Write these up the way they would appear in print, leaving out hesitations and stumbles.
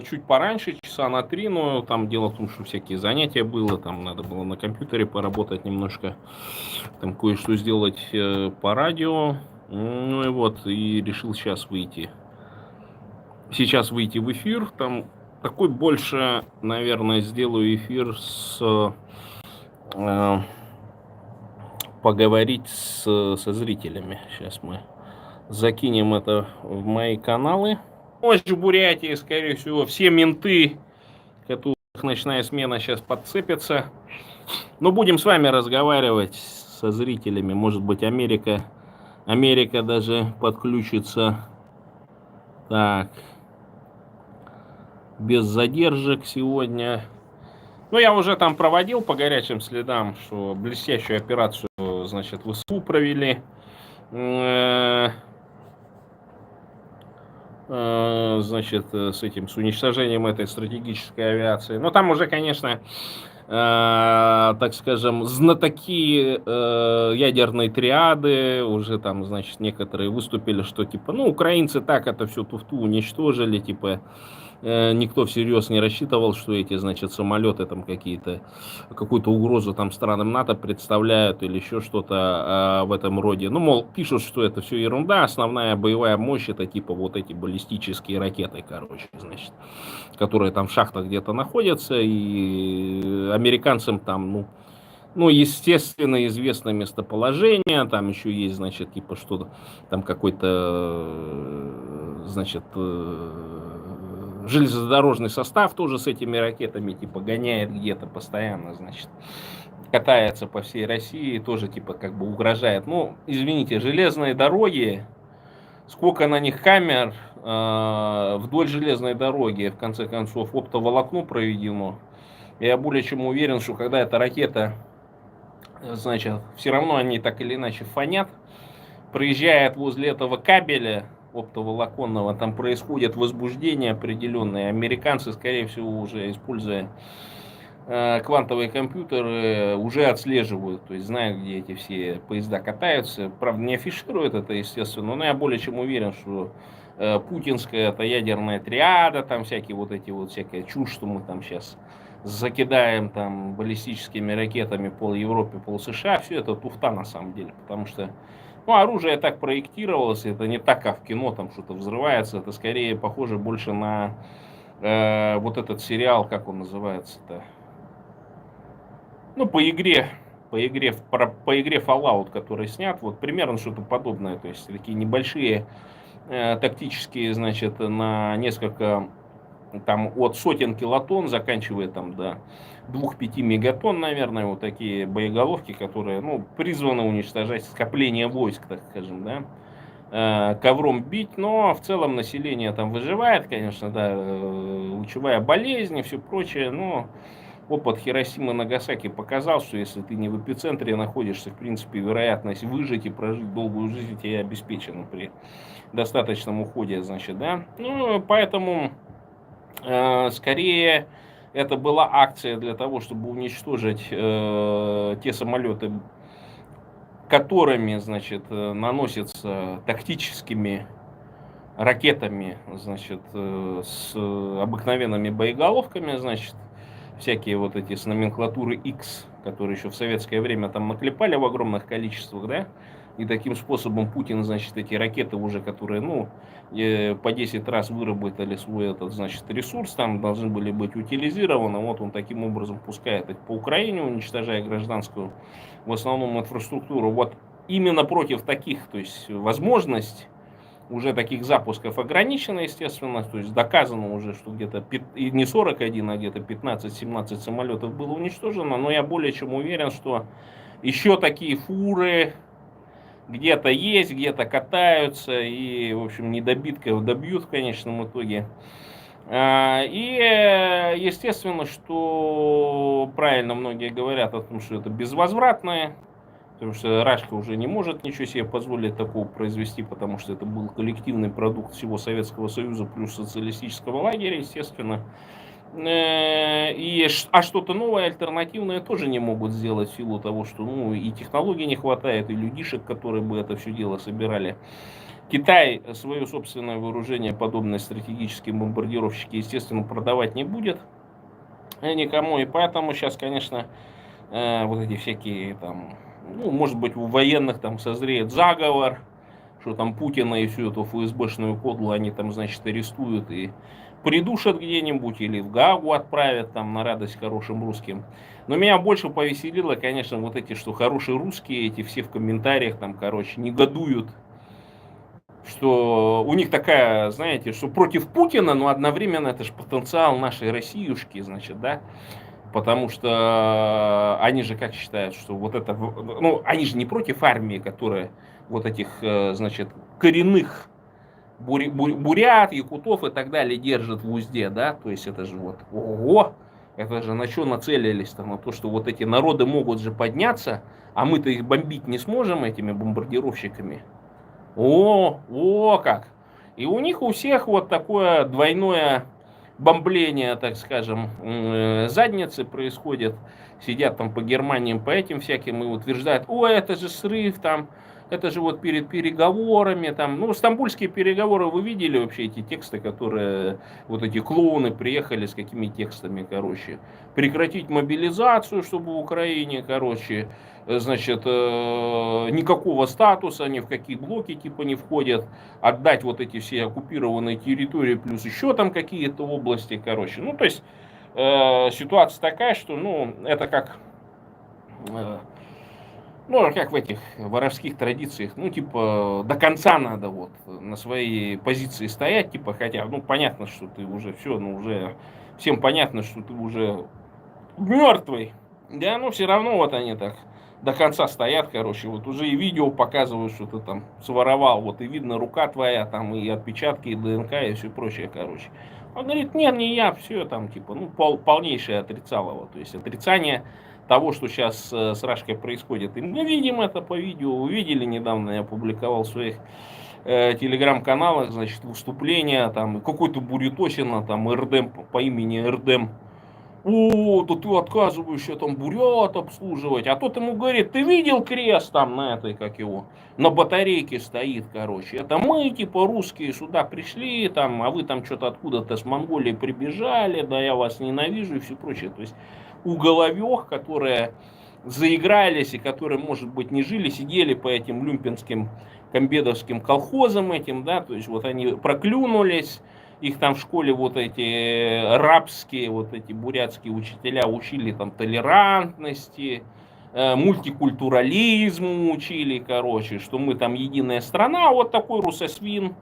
чуть пораньше, часа на 3, но там дело в том, что всякие занятия было, там надо было на компьютере поработать немножко, там кое-что сделать по радио. Ну и вот, и решил сейчас выйти в эфир, там такой больше, наверное, сделаю эфир э, поговорить со зрителями. Сейчас мы закинем это в мои каналы. Ночь в Бурятии, скорее всего, все менты, которых ночная смена сейчас подцепится. Но будем с вами разговаривать со зрителями. Может быть, Америка даже подключится. Так, без задержек сегодня. Ну, я уже там проводил по горячим следам, что блестящую операцию, значит, ВСУ провели. Значит, с уничтожением этой стратегической авиации. Но там уже, конечно, так скажем, знатоки ядерной триады, уже там, значит, некоторые выступили, что типа, ну, украинцы так это все туфту уничтожили, типа, никто всерьез не рассчитывал, что эти, значит, самолеты там какую-то угрозу там странам НАТО представляют или еще что-то в этом роде. Ну, мол, пишут, что это все ерунда, основная боевая мощь это типа вот эти баллистические ракеты, короче, значит, которые там в шахтах где-то находятся, и американцам там, ну, естественно, известно местоположение, там еще есть, значит, типа что-то, там какой-то, значит, железнодорожный состав тоже с этими ракетами, типа, гоняет где-то постоянно, значит, катается по всей России, тоже, типа, как бы угрожает. Ну, извините, железные дороги, сколько на них камер, вдоль железной дороги, в конце концов, оптоволокно проведено. Я более чем уверен, что когда эта ракета, значит, все равно они так или иначе фонят, проезжает возле этого кабеля оптоволоконного, там происходит возбуждение определенное. Американцы, скорее всего, уже используя квантовые компьютеры, уже отслеживают, то есть знают, где эти все поезда катаются. Правда, не афишируют это, естественно, но я более чем уверен, что путинская это ядерная триада, там всякие вот эти вот всякая чушь, что мы там сейчас закидаем там баллистическими ракетами пол Европы, пол США, все это туфта на самом деле, потому что ну, оружие так проектировалось, это не так, как в кино, там что-то взрывается, это скорее похоже больше на вот этот сериал, как он называется-то, ну, по игре Fallout, который снят, вот примерно что-то подобное, то есть такие небольшие тактические, значит, на несколько, там, от сотен килотонн, заканчивая там до 2-5 мегатонн, наверное, вот такие боеголовки, которые, ну, призваны уничтожать скопление войск, так скажем, да, ковром бить, но в целом население там выживает, конечно, да, лучевая болезнь и все прочее, но опыт Хиросимы и Нагасаки показал, что если ты не в эпицентре находишься, в принципе, вероятность выжить и прожить долгую жизнь тебе обеспечена при достаточном уходе, значит, да. Ну, поэтому, скорее, это была акция для того, чтобы уничтожить те самолеты, которыми, значит, наносятся тактическими ракетами, значит, с обыкновенными боеголовками, значит, всякие вот эти с номенклатуры X, которые еще в советское время там наклепали в огромных количествах, да, и таким способом Путин, значит, эти ракеты уже, которые, ну, по 10 раз выработали свой этот, значит, ресурс, там должны были быть утилизированы, вот он таким образом пускает их по Украине, уничтожая гражданскую, в основном, инфраструктуру. Вот именно против таких, то есть возможность уже таких запусков ограничена, естественно, то есть доказано уже, что где-то и не 41, а где-то 15-17 самолетов было уничтожено, но я более чем уверен, что еще такие фуры где-то есть, где-то катаются и, в общем, недобитков добьют в конечном итоге. И естественно, что правильно многие говорят о том, что это безвозвратное, потому что Рашка уже не может ничего себе позволить такого произвести, потому что это был коллективный продукт всего Советского Союза плюс социалистического лагеря, естественно. А что-то новое, альтернативное тоже не могут сделать в силу того, что ну, и технологий не хватает, и людишек, которые бы это все дело собирали. Китай свое собственное вооружение, подобные стратегические бомбардировщики, естественно, продавать не будет никому. И поэтому сейчас, конечно, вот эти всякие там, ну, может быть, у военных там созреет заговор, что там Путина и всю эту ФСБшную кодлу они там, значит, арестуют и придушат где-нибудь или в Гаагу отправят там на радость хорошим русским. Но меня больше повеселило, конечно, вот эти, что хорошие русские, эти все в комментариях там, короче, негодуют, что у них такая, знаете, что против Путина, но одновременно это же потенциал нашей Россиюшки, значит, да, потому что они же как считают, что вот это, ну, они же не против армии, которая вот этих, значит, коренных бурят, якутов и так далее держит в узде, да, то есть это же вот, ого, это же на что нацелились-то, на то, что вот эти народы могут же подняться, а мы-то их бомбить не сможем этими бомбардировщиками. О как! И у них у всех вот такое двойное бомбление, так скажем, задницы происходит. Сидят там по Германиям, по этим всяким и утверждают, ой, это же срыв там, это же вот перед переговорами там. Ну, стамбульские переговоры, вы видели вообще эти тексты, которые вот эти клоуны приехали с какими текстами, короче. Прекратить мобилизацию, чтобы в Украине, короче, значит, никакого статуса, ни в какие блоки типа не входят, отдать вот эти все оккупированные территории, плюс еще там какие-то области, короче. Ну, то есть, ситуация такая, что, ну, это как, ну, как в этих воровских традициях, ну, типа, до конца надо вот на своей позиции стоять, типа, хотя, ну, понятно, что ты уже все, ну, уже всем понятно, что ты уже мертвый, да, но все равно вот они так до конца стоят, короче, вот уже и видео показывают, что ты там своровал, вот и видно рука твоя, там и отпечатки, и ДНК, и все прочее, короче. Он говорит, нет, не я, все там, типа, ну, полнейшее отрицалово, то есть отрицание того, что сейчас с Рашкой происходит. И мы видим это по видео, вы видели недавно, я опубликовал в своих телеграм-каналах, значит, выступления, там, какой-то Бурятосина, там, РДМ по имени РДМ. О, да ты отказываешься там бурят обслуживать. А тот ему говорит, ты видел крест там на этой, как его, на батарейке стоит, короче. Это мы, типа, русские сюда пришли, там, а вы там что-то откуда-то с Монголии прибежали, да я вас ненавижу и все прочее. То есть у головёх, которые заигрались и которые, может быть, не жили, сидели по этим люмпинским комбедовским колхозам этим, да, то есть вот они проклюнулись, их там в школе вот эти рабские, вот эти бурятские учителя учили там толерантности, мультикультурализму учили, короче, что мы там единая страна, вот такой русосвин,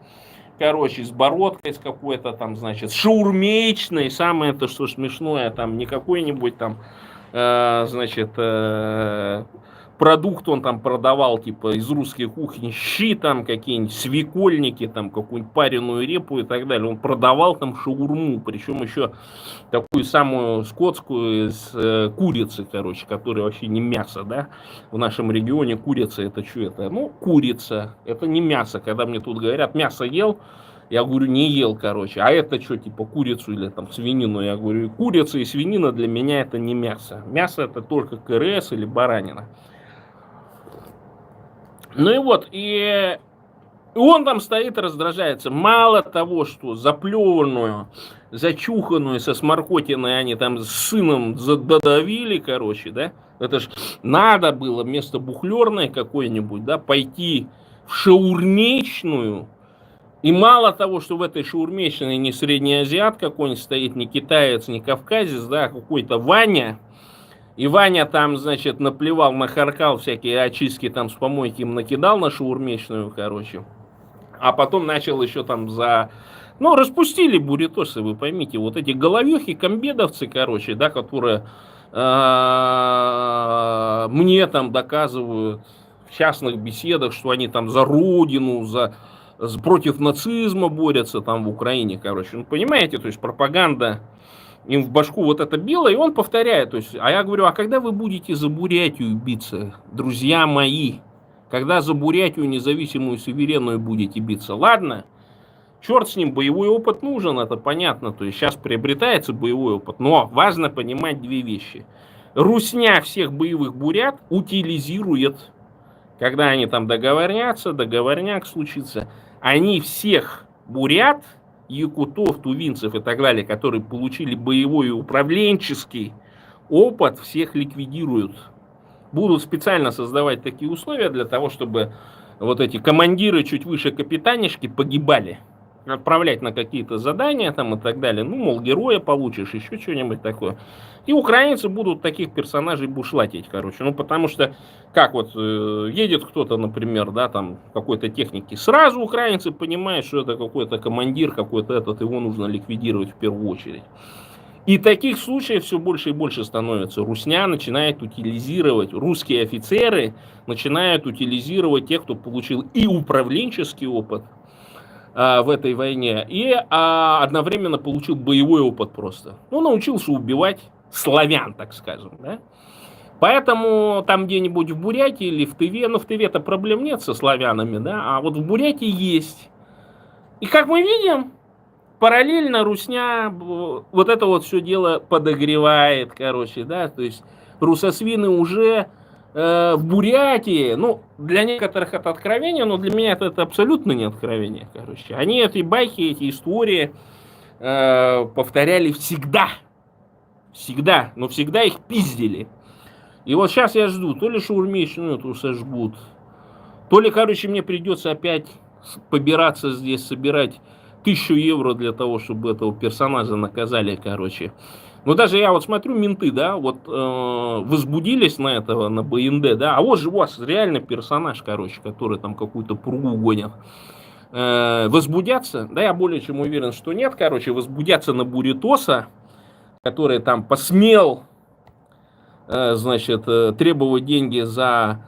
короче, с бородкой с какой-то там, значит, шаурмечной, самое это, что смешное, там не какой-нибудь там, значит, продукт он там продавал, типа, из русской кухни, щи там какие-нибудь, свекольники, там, какую-нибудь пареную репу и так далее. Он продавал там шаурму, причем еще такую самую скотскую из курицы, короче, которая вообще не мясо, да. В нашем регионе курица это что это? Ну, курица, это не мясо. Когда мне тут говорят, мясо ел, я говорю, не ел, короче. А это что, типа курицу или там свинину? Я говорю, курица и свинина для меня это не мясо. Мясо это только КРС или баранина. Ну и вот, и он там стоит, раздражается. Мало того, что заплеванную, зачуханную со сморкотиной они там с сыном додавили, короче, да. Это ж надо было вместо бухлерной какой-нибудь, да, пойти в шаурмечную. И мало того, что в этой шаурмечной не среднеазиат какой-нибудь стоит, не китаец, не кавказец, да, а какой-то Ваня. И Ваня там, значит, наплевал, нахаркал всякие очистки там с помойки им накидал на шаурмечную, короче. А потом начал еще там за... Ну, распустили бурятосы, вы поймите. Вот эти головехи, комбедовцы, короче, да, которые мне там доказывают в частных беседах, что они там за родину, против нацизма борются там в Украине, короче. Ну, понимаете, то есть пропаганда им в башку вот это било, и он повторяет. То есть, а я говорю, а когда вы будете за Бурятию биться, друзья мои? Когда за Бурятию независимую суверенную будете биться? Ладно, черт с ним, боевой опыт нужен, это понятно. То есть сейчас приобретается боевой опыт. Но важно понимать две вещи. Русня всех боевых бурят утилизирует. Когда они там договорнятся, договорняк случится, они всех бурят, якутов, тувинцев и так далее, которые получили боевой и управленческий опыт, всех ликвидируют. Будут специально создавать такие условия для того, чтобы вот эти командиры чуть выше капитанишки погибали. Отправлять на какие-то задания там и так далее. Ну, мол, героя получишь, еще что-нибудь такое. И украинцы будут таких персонажей бушлатить, короче. Ну, потому что, как вот едет кто-то, например, да, там, какой-то техники, сразу украинцы понимают, что это какой-то командир, какой-то этот, его нужно ликвидировать в первую очередь. И таких случаев все больше и больше становится. Русня начинает утилизировать, русские офицеры начинают утилизировать тех, кто получил и управленческий опыт в этой войне, и одновременно получил боевой опыт просто. Ну, научился убивать славян, так скажем, да. Поэтому там где-нибудь в Бурятии или в Тыве, ну, в Тыве-то проблем нет со славянами, да, а вот в Бурятии есть. И как мы видим, параллельно русня вот это вот все дело подогревает, короче, да, то есть русосвины уже в Бурятии, ну, для некоторых это откровение, но для меня это абсолютно не откровение, короче. Они эти байки, эти истории повторяли всегда, но всегда их пиздили. И вот сейчас я жду, то ли шаурмичную эту сожгут, то ли, короче, мне придется опять побираться здесь, собирать 1000 евро для того, чтобы этого персонажа наказали, короче. Но даже я вот смотрю, менты, да, вот возбудились на этого, на БНД, да, а вот же у вас реально персонаж, короче, который там какую-то пругу гонят. Возбудятся, да, я более чем уверен, что нет, короче, возбудятся на Буритоса, который там посмел, значит, требовать деньги за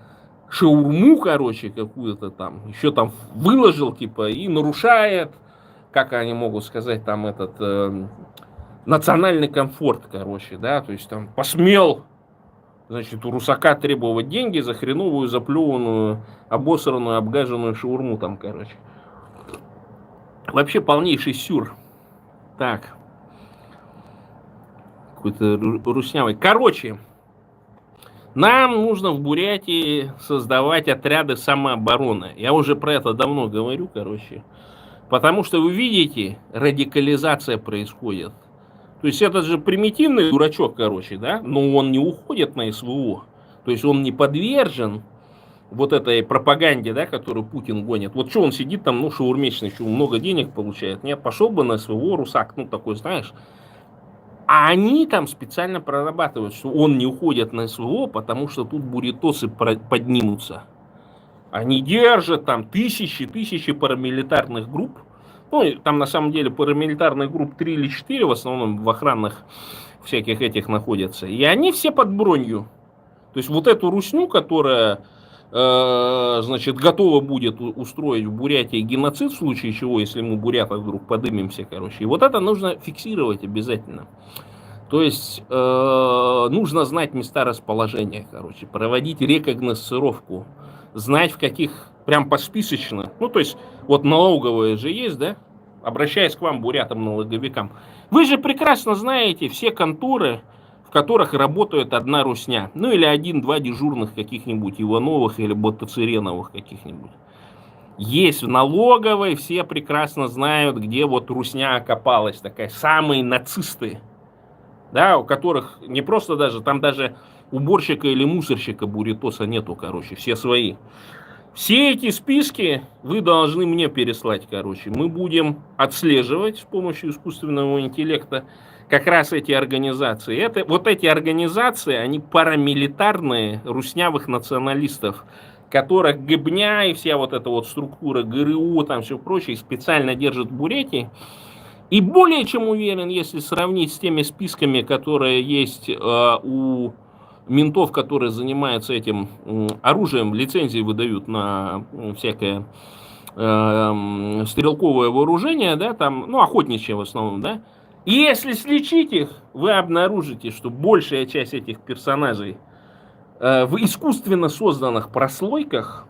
шаурму, короче, какую-то там, еще там выложил, типа, и нарушает, как они могут сказать, там этот национальный комфорт, короче, да, то есть там посмел, значит, у русака требовать деньги за хреновую, заплеванную, обосранную, обгаженную шаурму там, короче. Вообще полнейший сюр. Так. Какой-то руснявый. Короче, нам нужно в Бурятии создавать отряды самообороны. Я уже про это давно говорю, короче. Потому что вы видите, радикализация происходит. То есть этот же примитивный дурачок, короче, да, но он не уходит на СВО. То есть он не подвержен вот этой пропаганде, да, которую Путин гонит. Вот что он сидит там, ну, шаурмечный, что много денег получает. Нет, пошел бы на СВО, русак, ну, такой, знаешь. А они там специально прорабатывают, что он не уходит на СВО, потому что тут буритосы поднимутся. Они держат там тысячи парамилитарных групп. Ну, там на самом деле парамилитарных групп 3 или 4 в основном в охранных всяких этих находятся. И они все под бронью. То есть вот эту русню, которая, значит, готова будет устроить в Бурятии геноцид в случае чего, если мы бурятов вдруг подымемся, короче. И вот это нужно фиксировать обязательно. То есть нужно знать места расположения, короче, проводить рекогносцировку, знать в каких, прям посписочно. Ну, то есть, вот налоговые же есть, да? Обращаясь к вам, бурятам, налоговикам. Вы же прекрасно знаете все конторы, в которых работает одна русня. Ну, или 1-2 дежурных каких-нибудь Ивановых или Ботацереновых каких-нибудь. Есть в налоговой, все прекрасно знают, где вот русня окопалась такая. Самые нацисты, да, у которых не просто даже, там даже уборщика или мусорщика буритоса нету, короче, все свои. Все эти списки вы должны мне переслать, короче. Мы будем отслеживать с помощью искусственного интеллекта как раз эти организации. Вот эти организации, они парамилитарные руснявых националистов, которых Гыбня и вся вот эта вот структура ГРУ, там все прочее, специально держат в Бурятии. И более чем уверен, если сравнить с теми списками, которые есть у ментов, которые занимаются этим оружием, лицензии выдают на всякое стрелковое вооружение, да, там, ну, охотничье в основном, да. И если сличить их, вы обнаружите, что большая часть этих персонажей в искусственно созданных прослойках,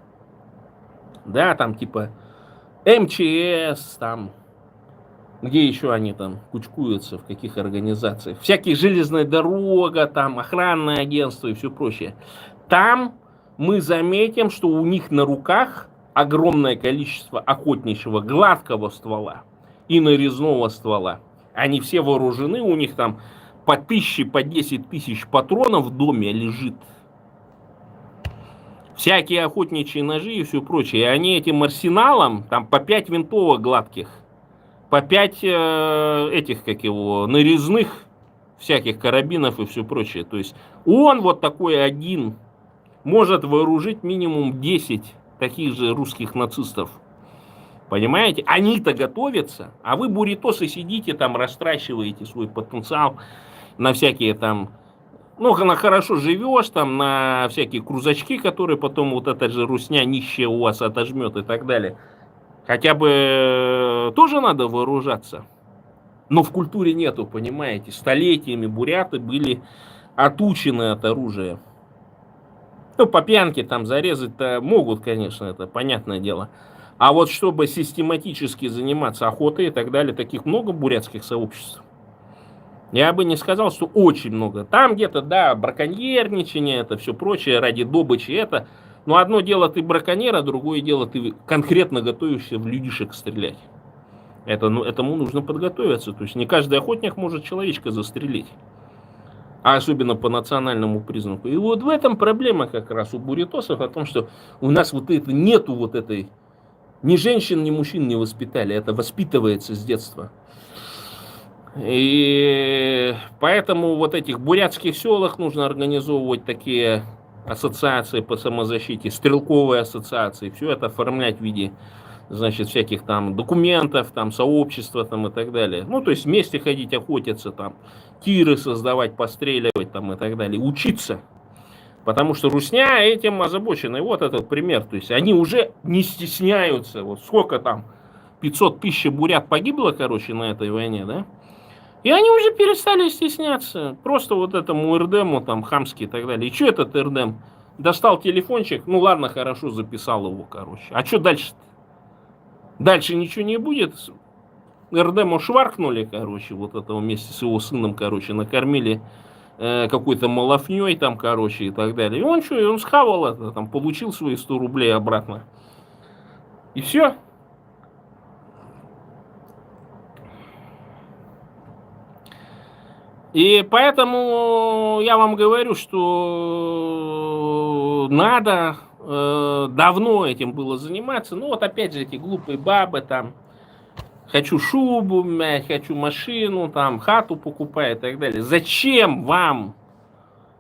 да, там типа МЧС, там, где еще они там кучкуются, в каких организациях. Всякие железная дорога, там охранное агентство и все прочее. Там мы заметим, что у них на руках огромное количество охотничьего гладкого ствола и нарезного ствола. Они все вооружены, у них там по 1000, по 10 тысяч патронов в доме лежит. Всякие охотничьи ножи и все прочее. И они этим арсеналом, там по 5 винтовок гладких, по 5 этих, как его, нарезных всяких карабинов и все прочее. То есть он вот такой один может вооружить минимум 10 таких же русских нацистов. Понимаете? Они-то готовятся, а вы, буритосы, сидите там, растрачиваете свой потенциал на всякие там, ну, хорошо живешь, там, на всякие крузачки, которые потом вот эта же русня нищая у вас отожмет и так далее. Хотя бы тоже надо вооружаться. Но в культуре нету, понимаете? Столетиями буряты были отучены от оружия. Ну, по пьянке там зарезать-то могут, конечно, это понятное дело. А вот чтобы систематически заниматься охотой и так далее, таких много бурятских сообществ. Я бы не сказал, что очень много. Там где-то, да, браконьерничание, это все прочее, ради добычи это. Но одно дело ты браконьер, а другое дело ты конкретно готовишься в людишек стрелять. Этому нужно подготовиться. То есть не каждый охотник может человечка застрелить. А особенно по национальному признаку. И вот в этом проблема как раз у буритосов, о том, что у нас вот это нету вот этой... Ни женщин, ни мужчин не воспитали. Это воспитывается с детства. И поэтому вот этих бурятских селах нужно организовывать такие ассоциации по самозащите, стрелковые ассоциации, все это оформлять в виде, значит, всяких там документов, там сообщества там и так далее. Ну, то есть вместе ходить охотиться, там, тиры создавать, постреливать там и так далее, учиться. Потому что русня этим озабочена. И вот этот пример. То есть они уже не стесняются. Вот сколько там, 500 тысяч бурят погибло, короче, на этой войне, да? И они уже перестали стесняться. Просто вот этому РДМу там хамский и так далее. И что этот РДМ? Достал телефончик, ну ладно, хорошо, записал его, короче. А что дальше-то? Дальше ничего не будет. РДМу шваркнули, короче, вот этого вместе с его сыном, короче, накормили какой-то малафней там, короче, и так далее. И он что, он схавал это, там, получил свои 100 рублей обратно. И все. И поэтому я вам говорю, что надо давно этим было заниматься. Ну вот опять же эти глупые бабы там, хочу шубу, хочу машину, там хату покупать и так далее. Зачем вам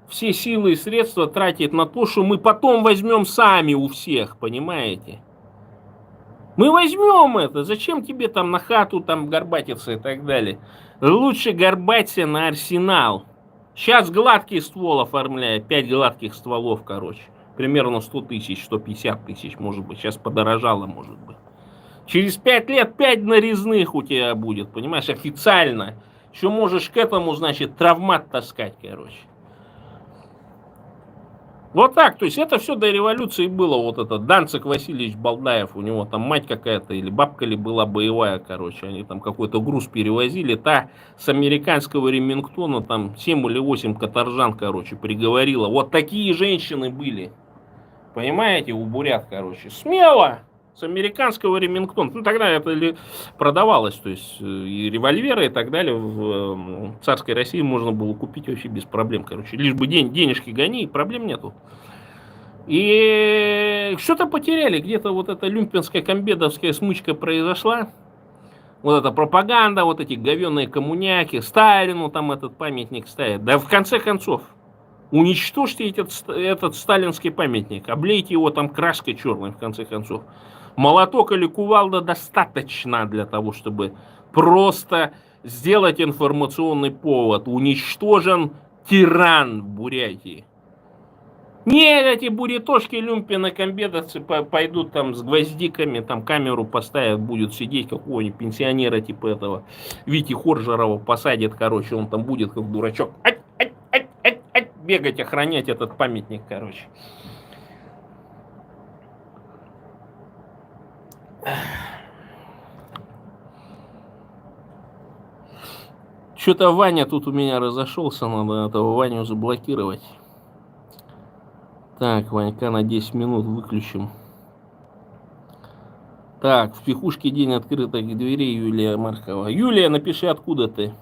все силы и средства тратить на то, что мы потом возьмем сами у всех, понимаете? Мы возьмем это. Зачем тебе там на хату там горбатиться и так далее? Лучше горбаться на арсенал. Сейчас гладкий ствол оформляет. 5 гладких стволов, короче. Примерно 100 тысяч, 150 тысяч, может быть. Сейчас подорожало, может быть. Через 5 лет 5 нарезных у тебя будет, понимаешь, официально. Еще можешь к этому, значит, травмат таскать, короче. Вот так, то есть это все до революции было, вот этот Данцик Васильевич Балдаев, у него там мать какая-то или бабка ли была боевая, короче, они там какой-то груз перевозили, та с американского Ремингтона там 7 или 8 каторжан, короче, приговорила. Вот такие женщины были, понимаете, у бурят, короче, смело, с американского Ремингтона, ну тогда это продавалось, то есть и револьверы и так далее в царской России можно было купить вообще без проблем, короче, лишь бы денежки гони, и проблем нету. И что-то потеряли, где-то вот эта люмпинская комбедовская смычка произошла, вот эта пропаганда, вот эти говёные коммуняки, Сталину там этот памятник ставят, да в конце концов, уничтожьте этот сталинский памятник, облейте его там краской черной в конце концов. Молоток или кувалда достаточно для того, чтобы просто сделать информационный повод. Уничтожен тиран в Бурятии. Не, эти бурятошки, люмпины, комбедовцы пойдут там с гвоздиками, там камеру поставят, будет сидеть какого-нибудь пенсионера типа этого Вити Хоржерова, посадят, короче, он там будет как дурачок. Бегать, охранять этот памятник, короче. Что-то Ваня тут у меня разошелся, надо этого Ваню заблокировать. Так, Ванька на 10 минут выключим. Так, в психушке день открытых дверей, Юлия Маркова. Юлия, напиши, откуда ты.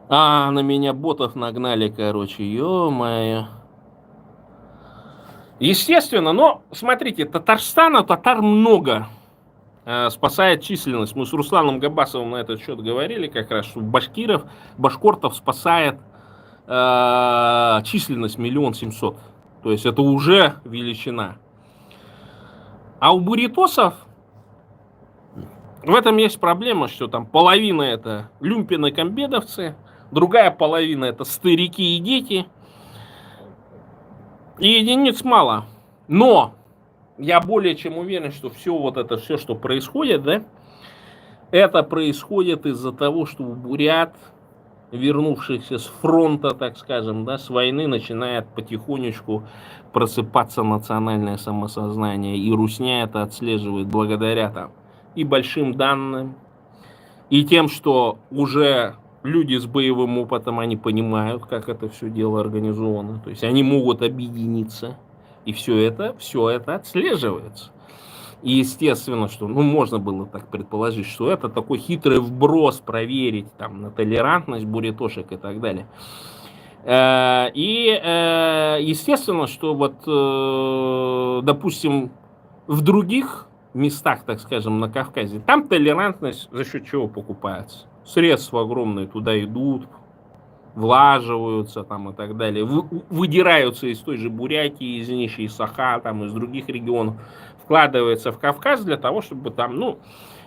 На меня ботов нагнали, короче, ё-моё. Естественно, но, смотрите, Татарстана, татар много. Спасает численность. Мы с Русланом Габасовым на этот счет говорили как раз, что башкортов спасает численность 1 700 000. То есть это уже величина. А у буритосов в этом есть проблема, что там половина это люмпины комбедовцы, другая половина это старики и дети. И единиц мало. Но я более чем уверен, что все, что происходит, да, это происходит из-за того, что у бурят, вернувшихся с фронта, так скажем, да, с войны, начинает потихонечку просыпаться национальное самосознание. И русня это отслеживает благодаря там и большим данным, и тем, что уже люди с боевым опытом, они понимают, как это все дело организовано. То есть они могут объединиться, и все это отслеживается. И естественно, что можно было так предположить, что это такой хитрый вброс проверить там, на толерантность бурятошек и так далее. И естественно, что вот, допустим, в других местах, так скажем, на Кавказе, там толерантность за счет чего покупается? Средства огромные туда идут, влаживаются там и так далее, выдираются из той же Бурятии, из нищей Саха, там, из других регионов, вкладывается в Кавказ для того, чтобы там,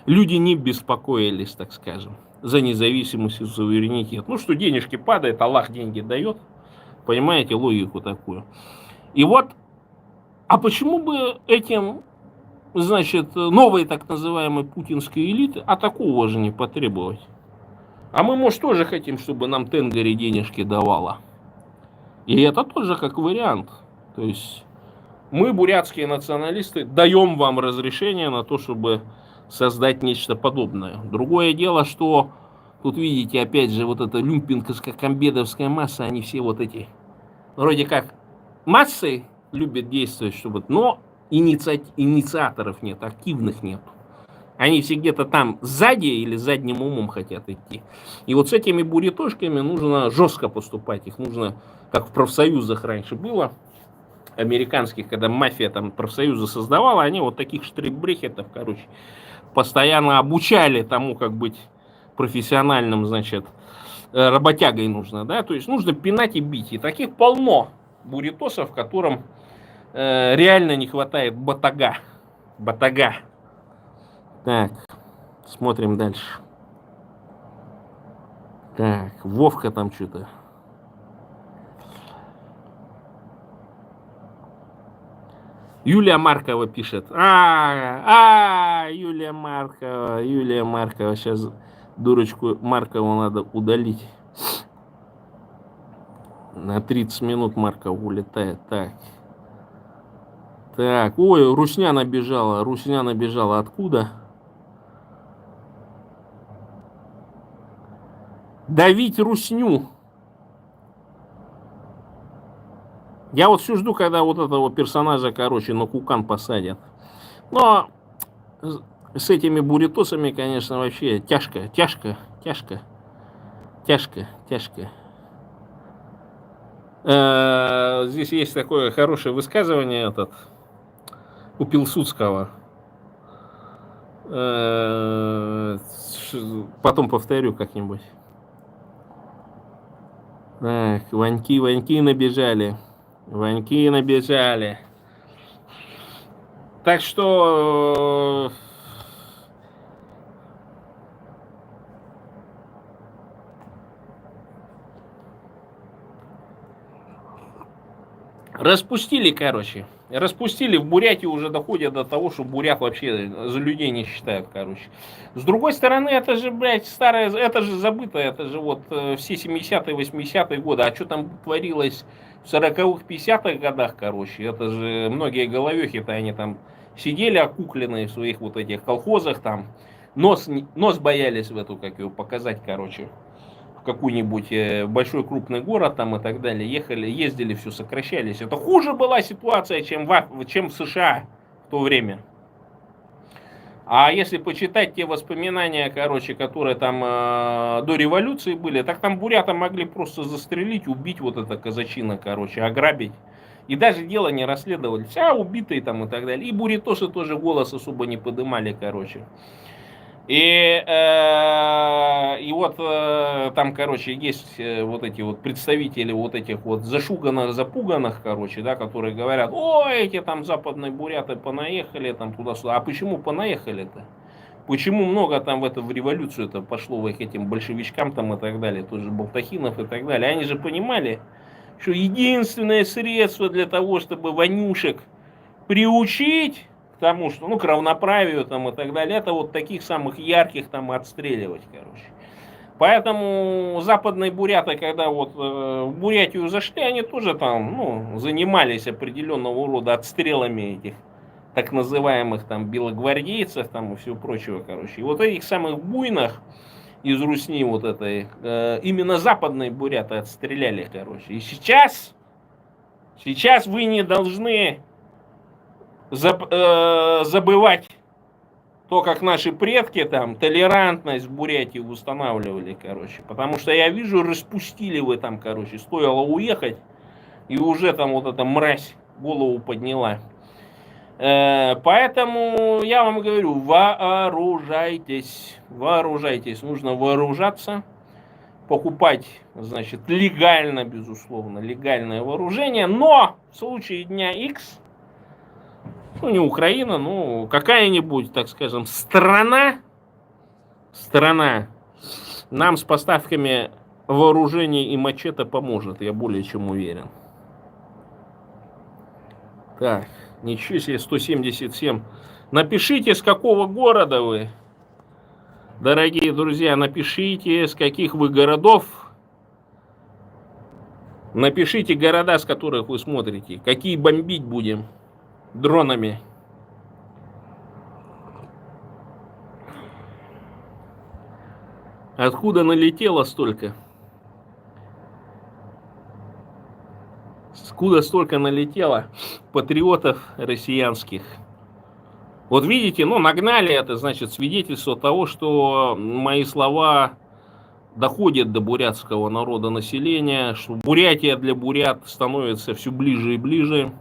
люди не беспокоились, так скажем, за независимость и суверенитет. Что денежки падают, Аллах деньги дает, понимаете логику такую. И вот, а почему бы этим, значит, новой так называемой путинской элиты, такого же не потребовать? А мы, может, тоже хотим, чтобы нам Тенгари денежки давала. И это тоже как вариант. То есть мы, бурятские националисты, даем вам разрешение на то, чтобы создать нечто подобное. Другое дело, что тут видите, опять же, вот эта люмпинковская комбедовская масса, они все вот эти, вроде как массой любят действовать, чтобы, но инициаторов нет, активных нет. Они все где-то там сзади или задним умом хотят идти. И вот с этими бурятошками нужно жестко поступать. Их нужно, как в профсоюзах раньше было, американских, когда мафия там профсоюзы создавала, они вот таких штрихбрехетов, короче, постоянно обучали тому, как быть профессиональным, значит, работягой нужно, да, то есть нужно пинать и бить. И таких полно бурятосов, которым реально не хватает батага. Так, смотрим дальше. Так, Вовка там что-то. Юлия Маркова пишет. Юлия Маркова. Сейчас дурочку Маркову надо удалить. На 30 минут Маркова улетает. Так, ой, Русня набежала. Откуда? Давить русню. Я вот все жду, когда вот этого персонажа, короче, на кукан посадят. Но с этими бурятосами, конечно, вообще тяжко. Здесь есть такое хорошее высказывание у Пилсудского. Потом повторю как-нибудь. Так, Ваньки набежали. Так что распустили, короче. Распустили, в Бурятии уже доходят до того, что бурят вообще за людей не считают, короче. С другой стороны, это же, блядь, старое, это же забыто, это же вот все 70-е, 80-е годы. А что там творилось в 40-х, 50-х годах, короче? Это же многие головехи-то, они там сидели окукленные в своих вот этих колхозах, там, нос боялись в эту, как его показать, короче, в какой-нибудь большой крупный город там и так далее, ездили, все сокращались. Это хуже была ситуация, чем в США в то время. А если почитать те воспоминания, короче, которые там до революции были, так там бурята могли просто застрелить, убить вот это казачина, короче, ограбить. И даже дело не расследовали. Вся убитые там и так далее. И бурятосы тоже голос особо не подымали, короче. И вот там, короче, есть вот эти вот представители вот этих вот зашуганных, запуганных, короче, да, которые говорят, ой, эти там западные буряты понаехали там туда-сюда. А почему понаехали-то? Почему много там в революцию это пошло к этим большевичкам там и так далее, тоже Болтахинов и так далее. Они же понимали, что единственное средство для того, чтобы вонюшек приучить к тому, что, ну, к равноправию там и так далее, это вот таких самых ярких там отстреливать, короче. Поэтому западные буряты, когда вот в Бурятию зашли, они тоже там, ну, занимались определенного рода отстрелами этих так называемых там белогвардейцев там и всего прочего, короче. И вот этих самых буйных из Русни вот этой, именно западные буряты отстреляли, короче. И сейчас вы не должны забывать то, как наши предки там толерантность в Бурятии устанавливали, короче. Потому что я вижу, распустили вы там, короче. Стоило уехать, и уже там вот эта мразь голову подняла. Поэтому я вам говорю, вооружайтесь. Вооружайтесь. Нужно вооружаться. Покупать, значит, легально, безусловно, легальное вооружение. Но в случае дня X, ну, не Украина, ну, какая-нибудь, так скажем, страна нам с поставками вооружений и мачете поможет, я более чем уверен. Так, ничего себе, 177. Напишите, с какого города вы, дорогие друзья, напишите, с каких вы городов. Напишите города, с которых вы смотрите, какие бомбить будем дронами. Откуда налетело столько? Откуда столько налетело патриотов россиянских? Вот видите, ну, нагнали это, значит, свидетельство того, что мои слова доходят до бурятского народа, населения, что Бурятия для бурят становится все ближе и ближе,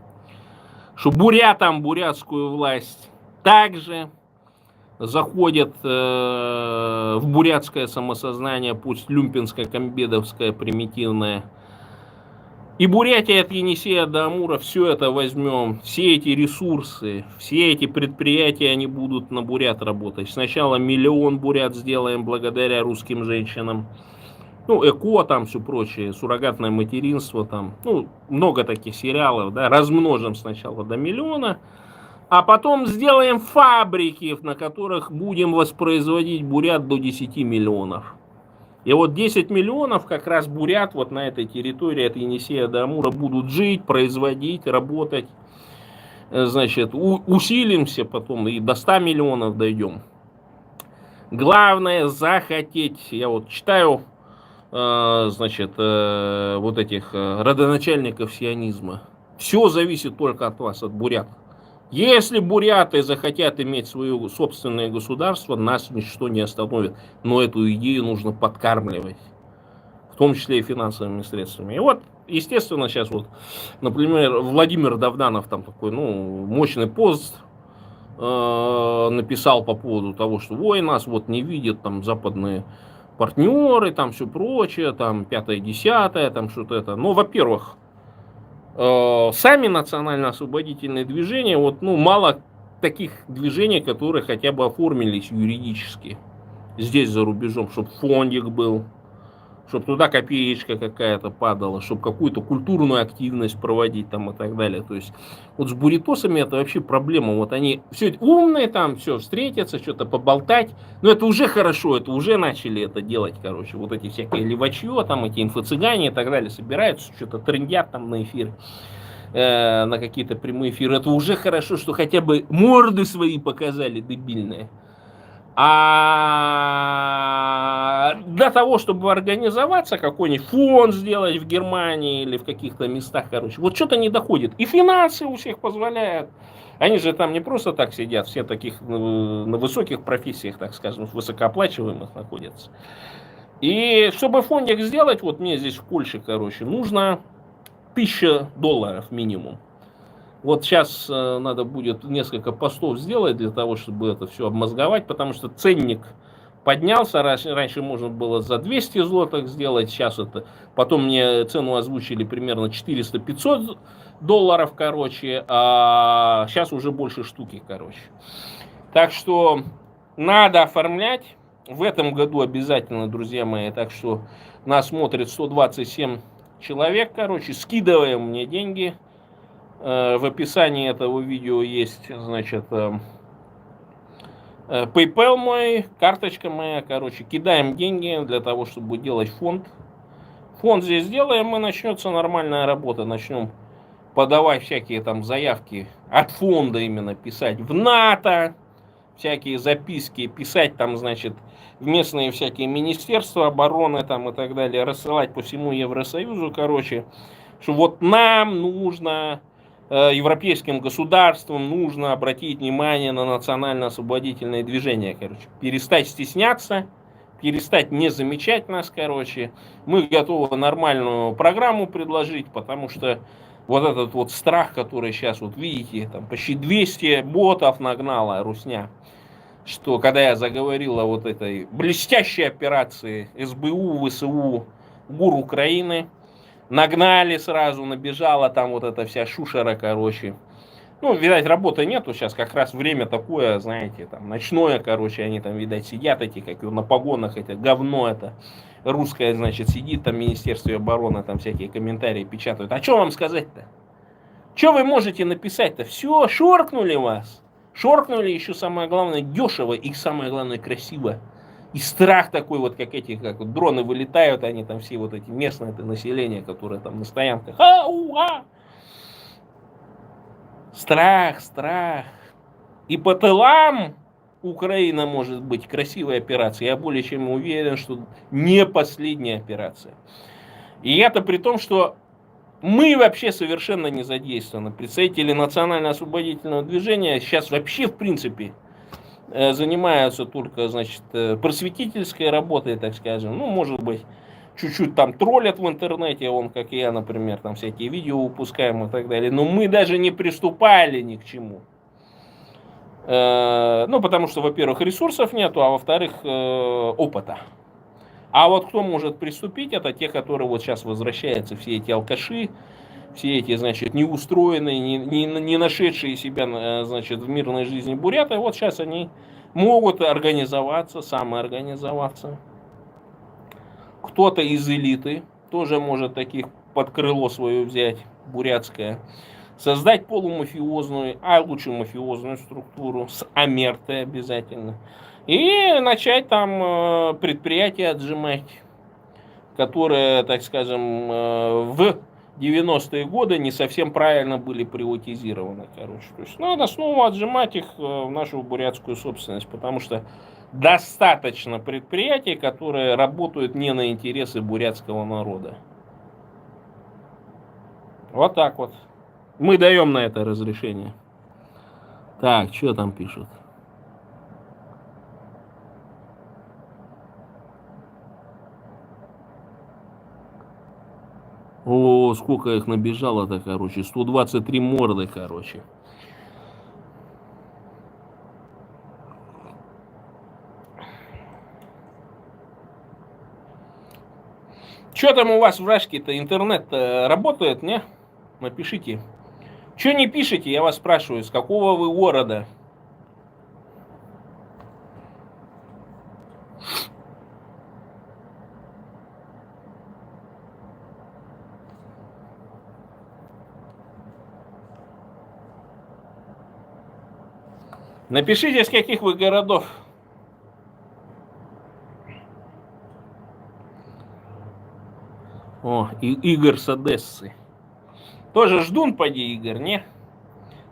что бурятам бурятскую власть также заходит в бурятское самосознание, пусть люмпинское, комбедовское, примитивное. И Бурятия от Енисея до Амура все это возьмем, все эти ресурсы, все эти предприятия, они будут на бурят работать. Сначала 1 миллион бурят сделаем благодаря русским женщинам. Ну, ЭКО, там все прочее, суррогатное материнство, там, ну, много таких сериалов, да, размножим сначала до 1 миллиона, а потом сделаем фабрики, на которых будем воспроизводить бурят до 10 миллионов. И вот 10 миллионов как раз бурят вот на этой территории от Енисея до Амура будут жить, производить, работать. Значит, усилимся потом и до 100 миллионов дойдем. Главное захотеть. Я вот читаю, значит, вот этих родоначальников сионизма. Все зависит только от вас, от бурят. Если буряты захотят иметь свое собственное государство, нас ничто не остановит. Но эту идею нужно подкармливать, в том числе и финансовыми средствами. И вот, естественно, сейчас вот, например, Владимир Давданов там такой, ну, мощный пост написал по поводу того, что ой, нас вот не видят там западные партнеры, там все прочее, там 5-10, там что-то это. Ну, во-первых, сами национально-освободительные движения, вот, ну, мало таких движений, которые хотя бы оформились юридически здесь, за рубежом, чтобы фондик был, чтобы туда копеечка какая-то падала, чтобы какую-то культурную активность проводить там и так далее. То есть вот с бурятосами это вообще проблема. Вот они все умные там, все встретятся, что-то поболтать. Но это уже хорошо, это уже начали это делать, короче. Вот эти всякие левачье, там эти инфо-цыгане и так далее собираются, что-то трындят там на эфир, на какие-то прямые эфиры. Это уже хорошо, что хотя бы морды свои показали дебильные. А для того, чтобы организоваться, какой-нибудь фонд сделать в Германии или в каких-то местах, короче, вот что-то не доходит. И финансы у всех позволяют. Они же там не просто так сидят, все таких на высоких профессиях, так скажем, высокооплачиваемых находятся. И чтобы фондик сделать, вот мне здесь в Польше, короче, нужно $1000 минимум. Вот сейчас надо будет несколько постов сделать для того, чтобы это все обмозговать, потому что ценник поднялся. Раньше можно было за 200 злотых сделать, сейчас это... Потом мне цену озвучили примерно 400-500 долларов, короче, а сейчас уже больше штуки, короче. Так что надо оформлять. В этом году обязательно, друзья мои. Так что нас смотрит 127 человек, короче. Скидываем мне деньги. В описании этого видео есть, значит, PayPal мой, карточка моя, короче. Кидаем деньги для того, чтобы делать фонд. Фонд здесь сделаем, и начнется нормальная работа. Начнем подавать всякие там заявки от фонда именно писать в НАТО, всякие записки, писать там, значит, в местные всякие министерства обороны там и так далее, рассылать по всему Евросоюзу, короче, что вот нам нужно, европейским государствам нужно обратить внимание на национально-освободительное движение, короче, перестать стесняться, перестать не замечать нас, короче, мы готовы нормальную программу предложить, потому что вот этот вот страх, который сейчас, вот видите, там почти 200 ботов нагнала русня, что когда я заговорил о вот этой блестящей операции СБУ, ВСУ, ГУР Украины, нагнали сразу, набежала там вот эта вся шушера, короче. Ну, видать, работы нету сейчас, как раз время такое, знаете, там, ночное, короче, они там, видать, сидят эти, как на погонах, это говно это русское, значит, сидит там в Министерстве обороны, там всякие комментарии печатают. А что вам сказать-то? Что вы можете написать-то? Все, шоркнули вас. Шоркнули, еще самое главное, дешево и самое главное, красиво. И страх такой вот, как эти, как вот дроны вылетают, они там все вот эти местное это население, которое там на стоянках. Ау-а! Страх, страх. И по тылам Украина может быть красивой операцией. Я более чем уверен, что не последняя операция. И это при том, что мы вообще совершенно не задействованы. Представители национально-освободительного движения сейчас вообще в принципе занимаются только, значит, просветительской работой, так скажем. Ну, может быть, чуть-чуть там троллят в интернете, он, как и я, например, там всякие видео выпускаем и так далее. Но мы даже не приступали ни к чему. Ну, потому что, во-первых, ресурсов нету, а во-вторых, опыта. А вот кто может приступить, это те, которые вот сейчас возвращаются, все эти алкаши, все эти, значит, неустроенные, не нашедшие себя, значит, в мирной жизни буряты, вот сейчас они могут организоваться, самоорганизоваться. Кто-то из элиты тоже может таких под крыло свое взять, бурятское. Создать полумафиозную, а лучше мафиозную структуру с омертой обязательно. И начать там предприятия отжимать, которые, так скажем, в 90-е годы не совсем правильно были приватизированы, короче. То есть надо снова отжимать их в нашу бурятскую собственность, потому что достаточно предприятий, которые работают не на интересы бурятского народа. Вот так вот. Мы даем на это разрешение. Так, что там пишут? О, сколько их набежало-то, короче. 123 морды, короче. Что там у вас в Рашке-то? Интернет работает, не? Напишите. Что не пишете, я вас спрашиваю, с какого вы города? Напишите, с каких вы городов. О, и Игорь с Одессы. Тоже ждун, поди, Игорь, не?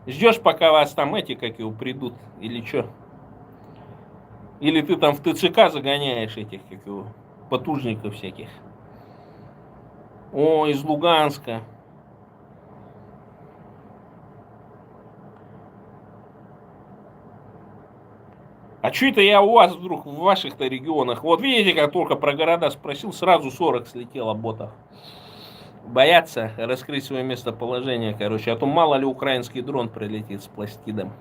Ждешь, пока вас там эти, как его, придут, или что? Или ты там в ТЦК загоняешь этих, как его, потужников всяких. О, из Луганска. А что это я у вас вдруг в ваших-то регионах? Вот видите, как только про города спросил, сразу 40 слетело ботов. Боятся раскрыть свое местоположение, короче. А то мало ли украинский дрон прилетит с пластидом.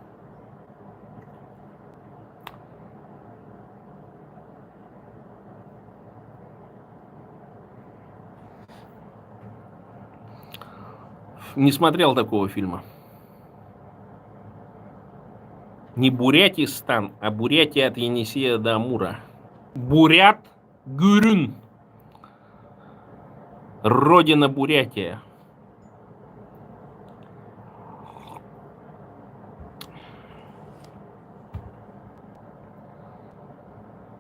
Не смотрел такого фильма. Не Бурятистан, а Бурятия от Енисея до Амура. Бурят Гюрюн. Родина Бурятия.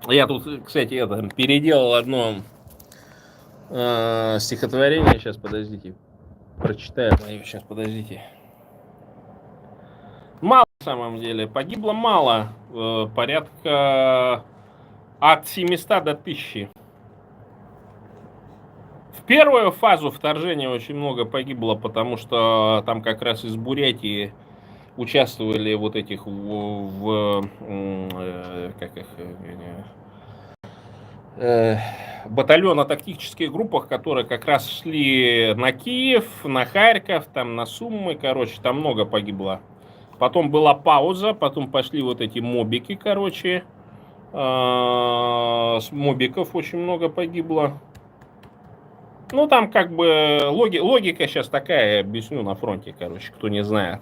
Я тут, кстати, переделал одно стихотворение. Сейчас, подождите. Прочитаю мое. Сейчас, подождите. Мало, на самом деле. Погибло мало. Порядка от 700 до 1000. В первую фазу вторжения очень много погибло, потому что там как раз из Бурятии участвовали вот этих как их, батальонно-тактических группах, которые как раз шли на Киев, на Харьков, там на Суммы, короче, там много погибло. Потом была пауза, потом пошли вот эти мобики, короче, с мобиков очень много погибло. Ну, там как бы логика сейчас такая, я объясню на фронте, короче, кто не знает.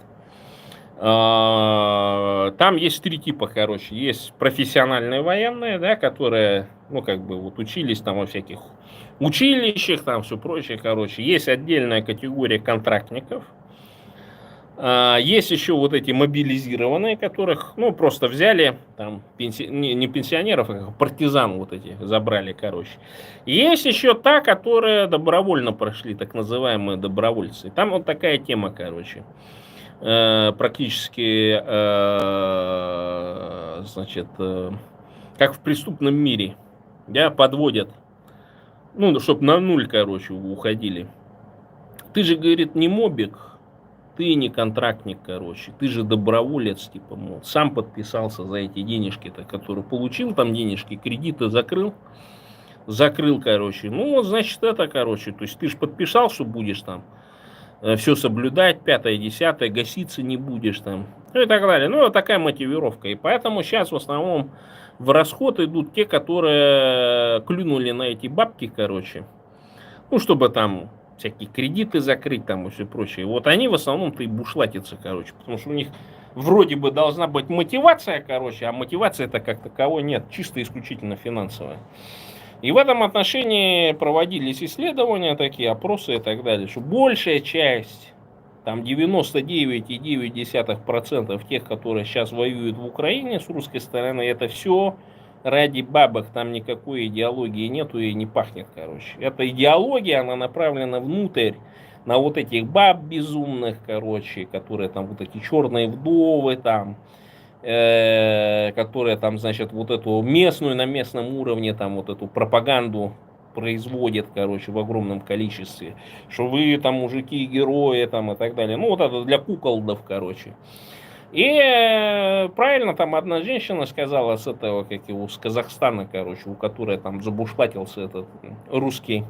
Там есть 3 типа, короче. Есть профессиональные военные, да, которые, ну, как бы вот учились там во всяких училищах, там все прочее, короче. Есть отдельная категория контрактников. Есть еще вот эти мобилизированные, которых, ну, просто взяли, там, не пенсионеров, а партизан вот эти забрали, короче. Есть еще та, которые добровольно прошли, так называемые добровольцы. Там вот такая тема, короче. Практически, значит, как в преступном мире, да, подводят, ну, чтобы на нуль, короче, уходили. Ты же, говорит, не мобик, ты не контрактник, короче, ты же доброволец, типа, мол, сам подписался за эти денежки-то, которые получил, там денежки, кредиты закрыл, короче, ну, вот, значит, это, короче, то есть ты же подписал, что будешь там все соблюдать, 5-е, 10-е, гаситься не будешь там, ну и так далее. Ну, вот такая мотивировка. И поэтому сейчас в основном в расход идут те, которые клюнули на эти бабки, короче, ну, чтобы там всякие кредиты закрыть там и все прочее. Вот они в основном-то и бушлатятся, короче, потому что у них вроде бы должна быть мотивация, короче, а мотивация-то как таковой нет, чисто исключительно финансовая. И в этом отношении проводились исследования, такие опросы и так далее, что большая часть, там 99,9% тех, которые сейчас воюют в Украине с русской стороны, это все ради бабок, там никакой идеологии нету и не пахнет, короче. Эта идеология, она направлена внутрь, на вот этих баб безумных, короче, которые там вот эти черные вдовы там, которые там, значит, вот эту местную на местном уровне, там вот эту пропаганду производят, короче, в огромном количестве, что вы там мужики, герои там и так далее. Ну, вот это для куколдов, короче. И правильно там одна женщина сказала с этого, как его, с Казахстана, короче, у которой там забушлатился этот русский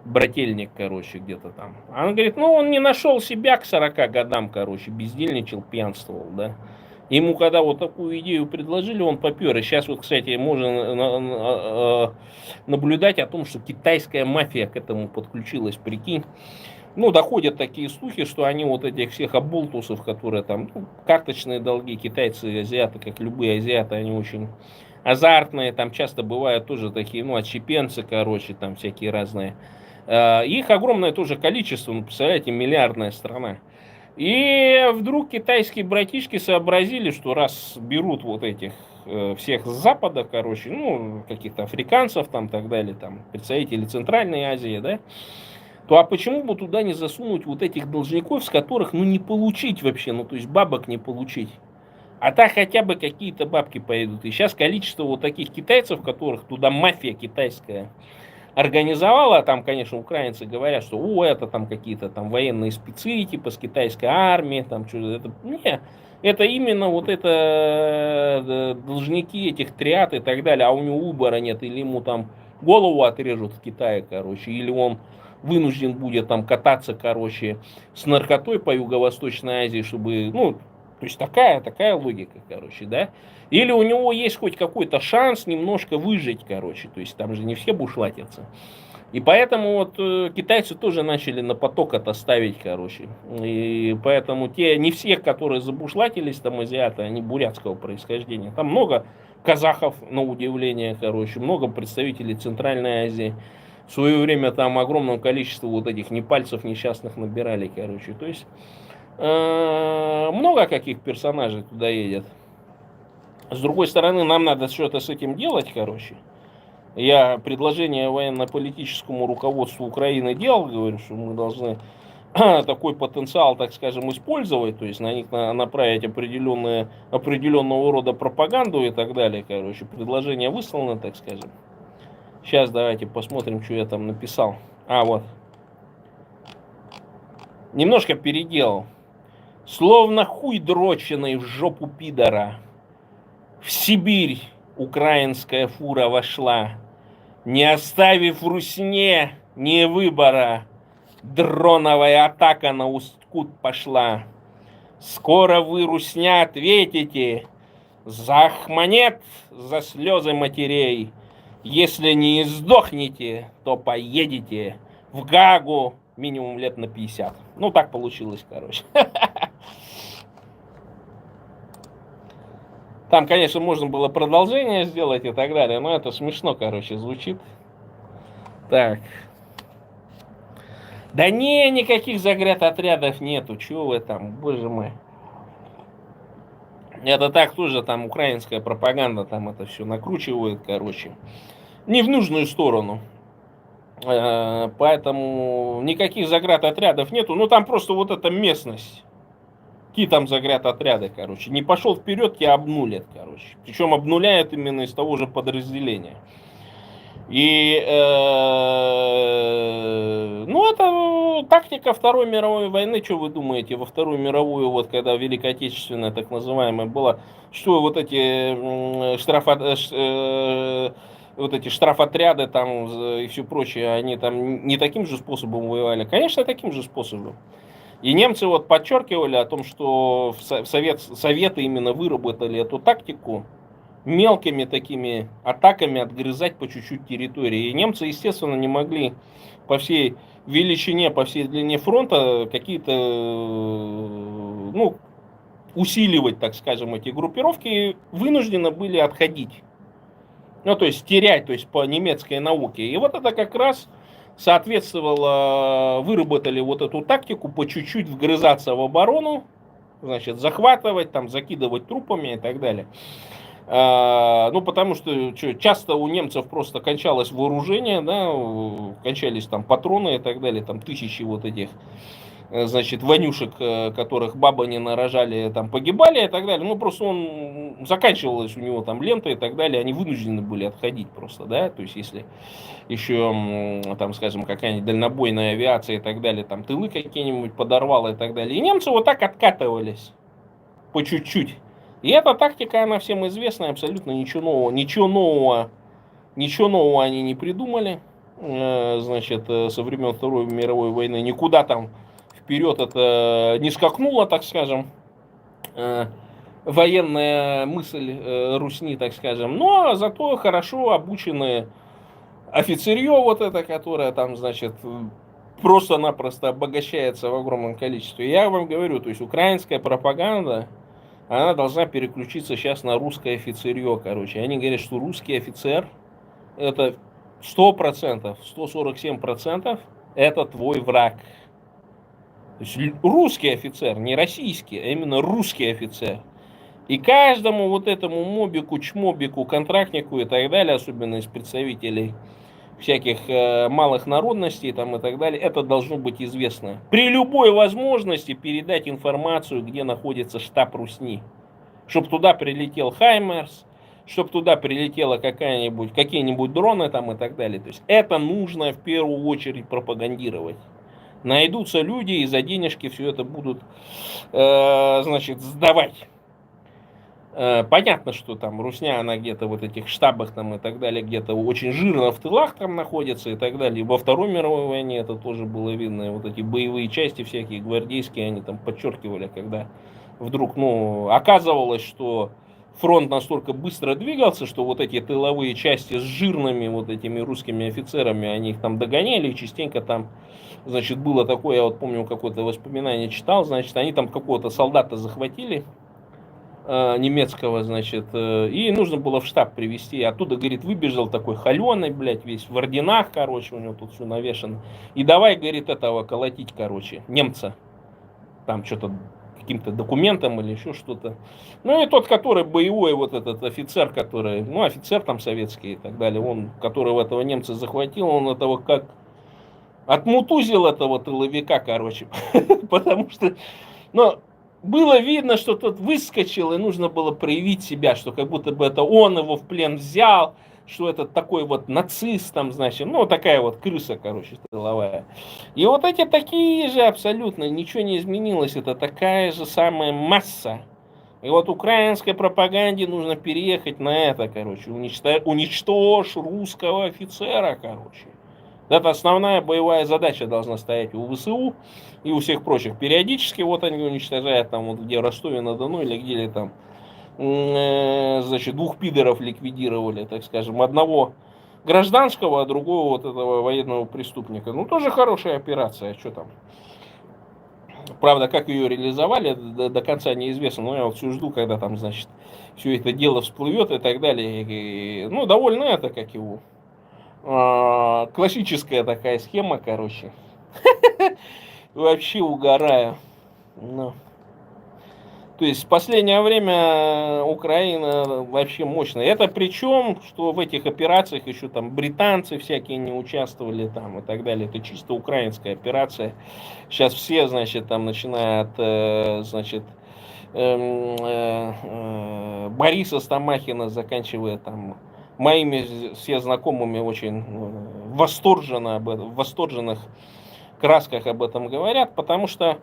брательник, короче, где-то там. Она говорит, ну, он не нашел себя к 40 годам, короче, бездельничал, пьянствовал, да. Ему когда вот такую идею предложили, он попер. И сейчас вот, кстати, можно наблюдать о том, что китайская мафия к этому подключилась, прикинь. Ну, доходят такие слухи, что они вот этих всех оболтусов, которые там, ну, карточные долги, китайцы и азиаты, как любые азиаты, они очень азартные, там часто бывают тоже такие, ну, отщепенцы, короче, там всякие разные. Их огромное тоже количество, ну, представляете, миллиардная страна. И вдруг китайские братишки сообразили, что раз берут вот этих всех с Запада, короче, ну, каких-то африканцев там, так далее, там, представителей Центральной Азии, да, то а почему бы туда не засунуть вот этих должников, с которых, ну, не получить вообще, ну, то есть бабок не получить. А так хотя бы какие-то бабки пойдут. И сейчас количество вот таких китайцев, которых туда мафия китайская организовала, там, конечно, украинцы говорят, что это там какие-то там военные спецы, типа с китайской армии, там что-то. Не, это именно вот это должники этих триад и так далее, а у него выбора нет, или ему там голову отрежут в Китае, короче, или он вынужден будет там кататься, короче, с наркотой по Юго-Восточной Азии, чтобы, ну, то есть такая логика, короче, да. Или у него есть хоть какой-то шанс немножко выжить, короче, то есть там же не все бушлатятся. И поэтому вот китайцы тоже начали на поток это ставить, короче. И поэтому не все, которые забушлатились, там азиаты, они бурятского происхождения. Там много казахов, на удивление, короче, много представителей Центральной Азии. В свое время там огромное количество вот этих непальцев несчастных набирали, короче. То есть много каких персонажей туда едет. С другой стороны, нам надо что-то с этим делать, короче. Я предложение военно-политическому руководству Украины делал, говорю, что мы должны такой потенциал, так скажем, использовать, то есть на них направить определенного рода пропаганду и так далее, короче. Предложение выслано, так скажем. Сейчас давайте посмотрим, что я там написал. Вот. Немножко переделал. Словно хуй дроченый в жопу пидора. В Сибирь украинская фура вошла, не оставив Русне ни выбора. Дроновая атака на Усть-Кут пошла. Скоро вы, Русня, ответите за Ахманет, за слезы матерей. Если не сдохнете, то поедете в Гаагу минимум лет на 50. Ну, так получилось, короче. Там, конечно, можно было продолжение сделать и так далее, но это смешно, короче, звучит. Так. Да не, никаких заградотрядов нету, чего вы там, боже мой. Это так тоже там украинская пропаганда там это все накручивает, короче. Не в нужную сторону. Поэтому никаких заградотрядов нету. Ну там просто вот эта местность. Какие там заградотряды, короче. Не пошел вперед, тебя обнулят, короче. Причем обнуляют именно из того же подразделения. И, ну, это тактика Второй мировой войны. Что вы думаете, во Вторую мировую, вот когда Великая Отечественная, так называемая, была, что вот эти штрафотряды там и все прочее, они там не таким же способом воевали? Конечно, таким же способом. И немцы вот подчеркивали о том, что Советы именно выработали эту тактику, мелкими такими атаками отгрызать по чуть-чуть территории. И немцы, естественно, не могли по всей величине, по всей длине фронта какие-то, ну, усиливать, так скажем, эти группировки, и вынуждены были отходить. Ну, то есть терять, то есть по немецкой науке. И вот это как раз соответствовало, выработали вот эту тактику по чуть-чуть вгрызаться в оборону, значит, захватывать, там, закидывать трупами и так далее. Ну, потому что часто у немцев просто кончалось вооружение, да, кончались там патроны и так далее, там тысячи вот этих, значит, вонюшек, которых бабы не нарожали, там погибали и так далее. Ну, просто он заканчивалась у него там лента и так далее, они вынуждены были отходить просто, да, то есть если еще, там, скажем, какая-нибудь дальнобойная авиация и так далее, там тылы какие-нибудь подорвала и так далее. И немцы вот так откатывались по чуть-чуть. И эта тактика, она всем известна, абсолютно ничего нового они не придумали, значит, со времен Второй мировой войны. Никуда там вперед это не скакнуло, так скажем, военная мысль Русни, так скажем. Но зато хорошо обученные офицерье вот это, которое там, значит, просто-напросто обогащается в огромном количестве. Я вам говорю, то есть украинская пропаганда, она должна переключиться сейчас на русское офицерье, короче. Они говорят, что русский офицер это 100%, 147% это твой враг. То есть русский офицер, не российский, а именно русский офицер. И каждому вот этому мобику, чмобику, контрактнику и так далее, особенно из представителей всяких малых народностей там и так далее, это должно быть известно. При любой возможности передать информацию, где находится штаб Русни. Чтобы туда прилетел Хаймерс, чтобы туда прилетела какие-нибудь дроны там и так далее. То есть это нужно в первую очередь пропагандировать. Найдутся люди и за денежки все это будут, значит, сдавать. Понятно, что там русня, она где-то в вот этих штабах там и так далее, где-то очень жирно в тылах там находится и так далее. И во Второй мировой войне это тоже было видно. И вот эти боевые части всякие гвардейские, они там подчеркивали, когда вдруг, оказывалось, что фронт настолько быстро двигался, что вот эти тыловые части с жирными вот этими русскими офицерами, они их там догоняли, и частенько там, значит, было такое, я вот помню, какое-то воспоминание читал, значит, они там какого-то солдата захватили, немецкого, значит, и нужно было в штаб привезти. Оттуда, говорит, выбежал такой холеный, блядь, весь в орденах, короче, у него тут все навешано. И давай, говорит, этого колотить, короче, немца. Там что-то каким-то документом или еще что-то. Ну и тот, который боевой, вот этот офицер, который, офицер там советский и так далее, он, которого этого немца захватил, он этого как отмутузил этого тыловика, короче. Потому что, было видно, что тот выскочил, и нужно было проявить себя, что как будто бы это он его в плен взял, что это такой вот нацист, там, значит, такая вот крыса, короче, тыловая. И вот эти такие же абсолютно, ничего не изменилось, это такая же самая масса. И вот украинской пропаганде нужно переехать на это, короче, уничтожь русского офицера, короче. Это основная боевая задача должна стоять у ВСУ и у всех прочих. Периодически вот они уничтожают там вот где в Ростове-на-Дону или где там, значит, двух пидоров ликвидировали, так скажем, одного гражданского, а другого вот этого военного преступника. Тоже хорошая операция, что там. Правда, как ее реализовали, до конца неизвестно, но я вот все жду, когда там, значит, все это дело всплывет и так далее. И, довольно это, как его, классическая такая схема, короче. Вообще угораю. То есть в последнее время Украина вообще мощная. Это причем, что в этих операциях еще там британцы всякие не участвовали там и так далее. Это чисто украинская операция. Сейчас все, значит, там начиная от, значит, Бориса Стамахина, заканчивая там моими все знакомыми очень в восторженных красках об этом говорят, потому что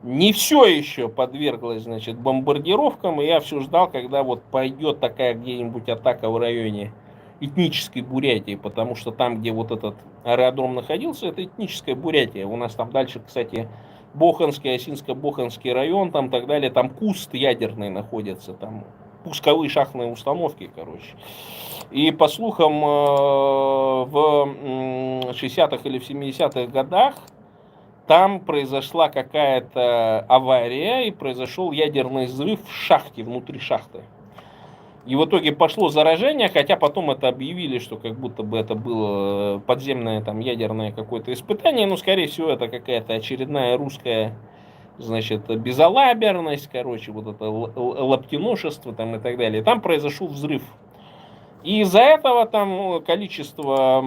не все еще подверглось, значит, бомбардировкам, и я все ждал, когда вот пойдет такая где-нибудь атака в районе этнической Бурятии, потому что там, где вот этот аэродром находился, это этническая Бурятия. У нас там дальше, кстати, Боханский, Осинско-Боханский район, там так далее, там куст ядерный находится, там пусковые шахтные установки, короче. И по слухам, в 60-х или в 70-х годах там произошла какая-то авария и произошел ядерный взрыв в шахте, внутри шахты. И в итоге пошло заражение, хотя потом это объявили, что как будто бы это было подземное там ядерное какое-то испытание. Но, скорее всего, это какая-то очередная русская, значит, безалаберность, короче, вот это лаптиношество там и так далее. Там произошел взрыв. И из-за этого там количество,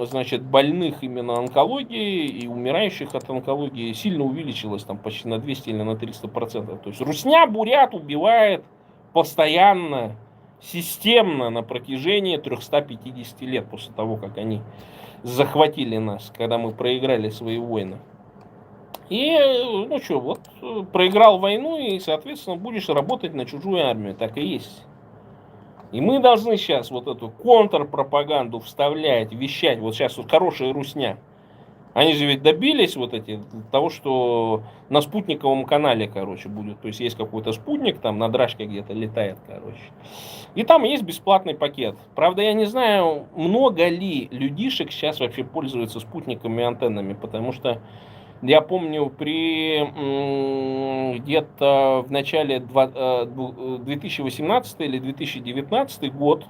значит, больных именно онкологии и умирающих от онкологии сильно увеличилось там почти на 200 или на 300%. То есть русня бурят убивает постоянно, системно на протяжении 350 лет после того, как они захватили нас, когда мы проиграли свои войны. И, проиграл войну и, соответственно, будешь работать на чужую армию. Так и есть. И мы должны сейчас вот эту контрпропаганду вставлять, вещать. Вот сейчас вот хорошая русня. Они же ведь добились вот того, что на спутниковом канале, короче, будет. То есть есть какой-то спутник, там на драчке где-то летает, короче. И там есть бесплатный пакет. Правда, я не знаю, много ли людишек сейчас вообще пользуются спутниками и антеннами. Потому что я помню, где-то в начале 2018 или 2019 год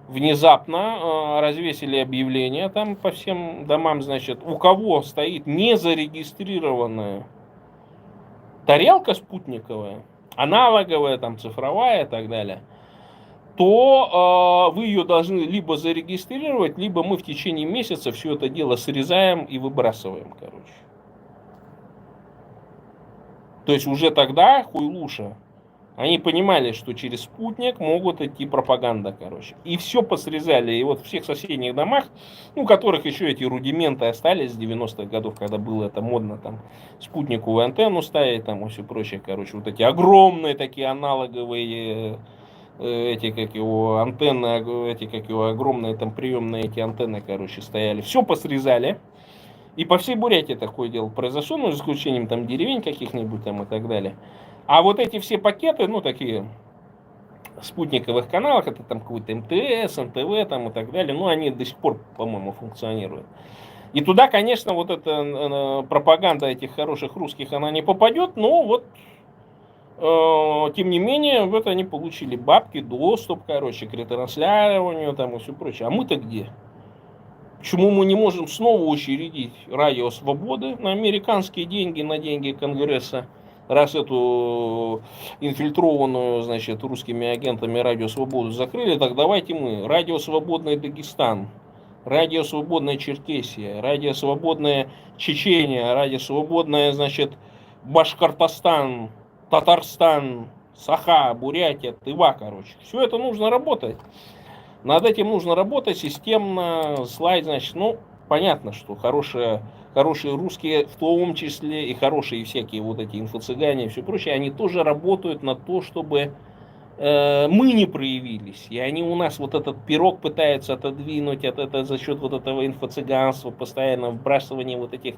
внезапно развесили объявление там по всем домам, значит, у кого стоит незарегистрированная тарелка спутниковая, аналоговая, там цифровая и так далее, то вы ее должны либо зарегистрировать, либо мы в течение месяца все это дело срезаем и выбрасываем, короче. То есть уже тогда хуйлуша Они понимали, что через спутник могут идти пропаганда, короче. И все посрезали. И вот в всех соседних домах, у которых еще эти рудименты остались с 90-х годов, когда было это модно, там, спутниковую антенну ставить, там, и все прочее, короче, вот эти огромные такие аналоговые эти, как его, антенны, эти, как его, огромные там приемные эти антенны, короче, стояли. Все посрезали. И по всей Бурятии такое дело произошло, ну, за исключением там деревень каких-нибудь там и так далее. А вот эти все пакеты, ну, такие спутниковых каналах, это там какой-то МТС, НТВ там и так далее, ну, они до сих пор, по-моему, функционируют. И туда, конечно, вот эта пропаганда этих хороших русских, она не попадет, но вот, тем не менее, вот они получили бабки, доступ, короче, к ретранслированию там и все прочее. А мы-то где? Почему мы не можем снова учредить Радио Свободы на американские деньги, на деньги Конгресса, раз эту инфильтрованную, значит, русскими агентами Радио Свободу закрыли, так давайте мы Радио Свободный Дагестан, Радио Свободная Черкесия, Радио Свободная Чечения, Радио Свободная, значит, Башкортостан, Татарстан, Саха, Бурятия, Тыва, короче. Все это нужно работать. Над этим нужно работать системно, слайд, значит, ну, понятно, что хорошие русские, в том числе и хорошие всякие вот эти инфо-цыгане и все прочее, они тоже работают на то, чтобы мы не проявились. И они у нас вот этот пирог пытаются отодвинуть за счет вот этого инфо-цыганства, постоянно вбрасывания вот этих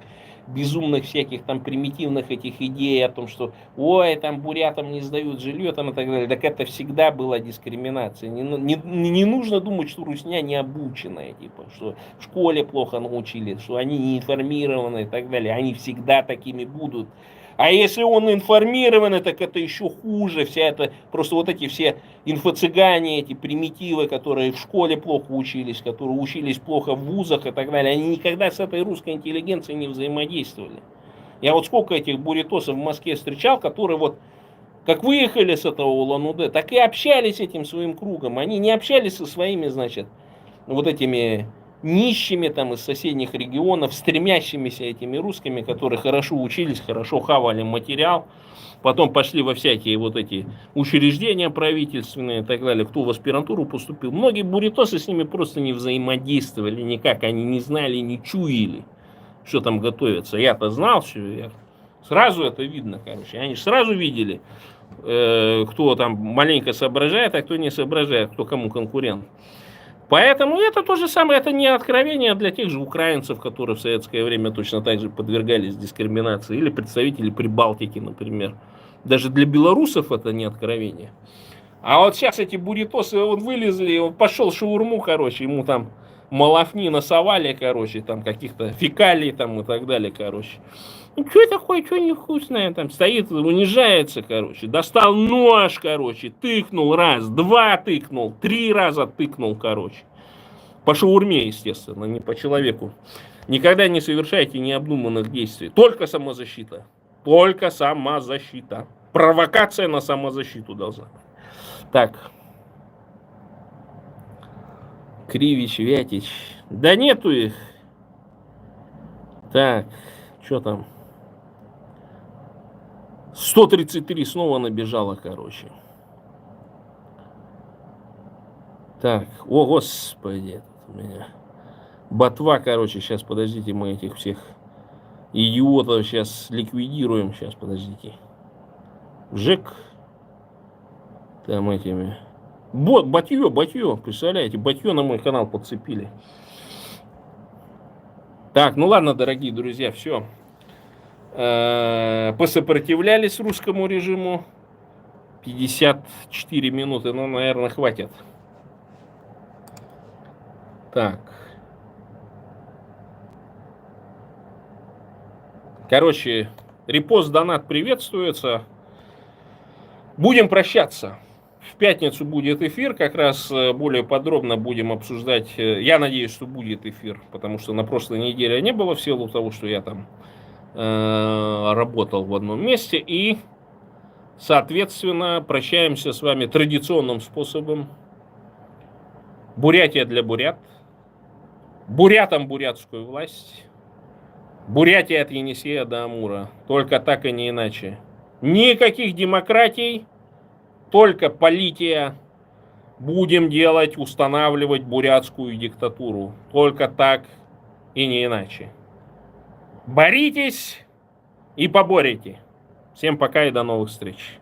безумных всяких там примитивных этих идей о том, что ой, там бурятам не сдают жилье там и так далее. Так это всегда была дискриминация. Не нужно думать, что русня не обученная, типа, что в школе плохо научили, что они не информированы и так далее. Они всегда такими будут. А если он информированный, так это еще хуже. Вся это, просто вот эти все инфо-цыгане, эти примитивы, которые в школе плохо учились, которые учились плохо в вузах и так далее, они никогда с этой русской интеллигенцией не взаимодействовали. Я вот сколько этих бурятосов в Москве встречал, которые вот как выехали с этого Улан-Удэ, так и общались этим своим кругом. Они не общались со своими, значит, вот этими нищими там из соседних регионов, стремящимися этими русскими, которые хорошо учились, хорошо хавали материал, потом пошли во всякие вот эти учреждения правительственные и так далее, кто в аспирантуру поступил. Многие бурятосы с ними просто не взаимодействовали никак, они не знали, не чуяли, что там готовится. Я-то знал, что сразу это видно, короче. Они сразу видели, кто там маленько соображает, а кто не соображает, кто кому конкурент. Поэтому это то же самое, это не откровение для тех же украинцев, которые в советское время точно так же подвергались дискриминации, или представителей Прибалтики, например. Даже для белорусов это не откровение. А вот сейчас эти бурятосы вот вылезли, он пошел шаурму, короче, ему там малафни насовали, короче, там каких-то фекалий там и так далее, короче. Ну, что такое, что невкусное, там стоит, унижается, короче. Достал нож, короче, тыкнул раз, два тыкнул, 3 раза тыкнул, короче. По шаурме, естественно, не по человеку. Никогда не совершайте необдуманных действий. Только самозащита. Только самозащита. Провокация на самозащиту должна быть. Так. Кривич, Вятич. Да нету их. Так, что там? 133 снова набежало, короче. Так, о, господи, у меня ботва, короче, сейчас, подождите, мы этих всех идиотов сейчас ликвидируем, сейчас, подождите. Жек, там этими, батье, представляете, батье на мой канал подцепили. Так, ну ладно, дорогие друзья, все. Посопротивлялись русскому режиму. 54 минуты, ну, наверное, хватит. Так. Короче, репост, донат приветствуется. Будем прощаться. В пятницу будет эфир, как раз более подробно будем обсуждать. Я надеюсь, что будет эфир, потому что на прошлой неделе не было в силу того, что я там работал в одном месте. И, соответственно, прощаемся с вами традиционным способом. Бурятия для бурят. Бурятам бурятскую власть. Бурятия от Енисея до Амура. Только так и не иначе. Никаких демократий, Только полития будем делать, устанавливать бурятскую диктатуру. Только так и не иначе. Боритесь и поборете. Всем пока и до новых встреч.